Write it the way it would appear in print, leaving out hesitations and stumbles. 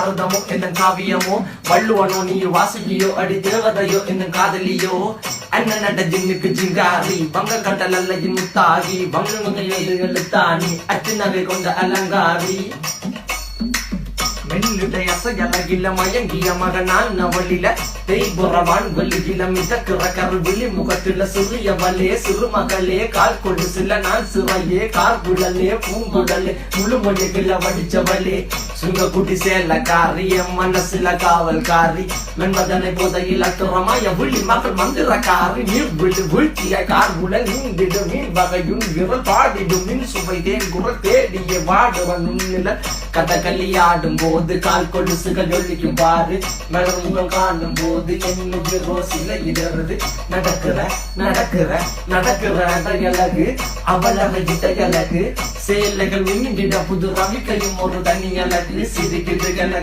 அர்த்தமோ என்ன காவியமோ வள்ளுவனோ நீ வாசுகியோ அடி தேவதையோ என்ன காதலியோ அண்ணன் நட்ட ஜின்னுக்கு ஜிங்காரி வங்க கட்டலல்ல முத்தாகி வங்க முகையோடு எழுத்தாணி அச்சு நகை கொண்ட அலங்காரி மெல்லுடைய அசையலகில மயங்கிய மகனான் நவலில தேய்புறவான் வலியில மிதக்கிற கருவிழி முகத்தில சிறியவளே சிறுமகளே கால் கொடு சில நான் சிறையே கார்குழலே பூங்குடலே முழுமொழிகள வடிச்சவளே சுங்க குட்டி சேலக்காரி என் மனசுல காவல்காரி மென்பதனை போதையில் அத்துறமாய விழி மகள் மந்திரக்காரி நீர் விழு வீழ்த்திய கார்குழல் நீந்திடு மீன் வகையுன் விரல் பாடிடும் மின் சுவை தேன் குரல் தேடிய வாடுவன் உன்னில கதகளி ஆடும் போது கால் கொலுசுகள் ஒழிக்கும் பாரு மலர் முகம் காணும் போது என்னுடைய ரோசில இடருது நடக்கிற நடக்கிற நடக்கிற அழகு அவளக இடையழகு சேலைகள் மின்னிட புது ரவிக்கையும் ஒரு தனி அழகு சிரிக்குது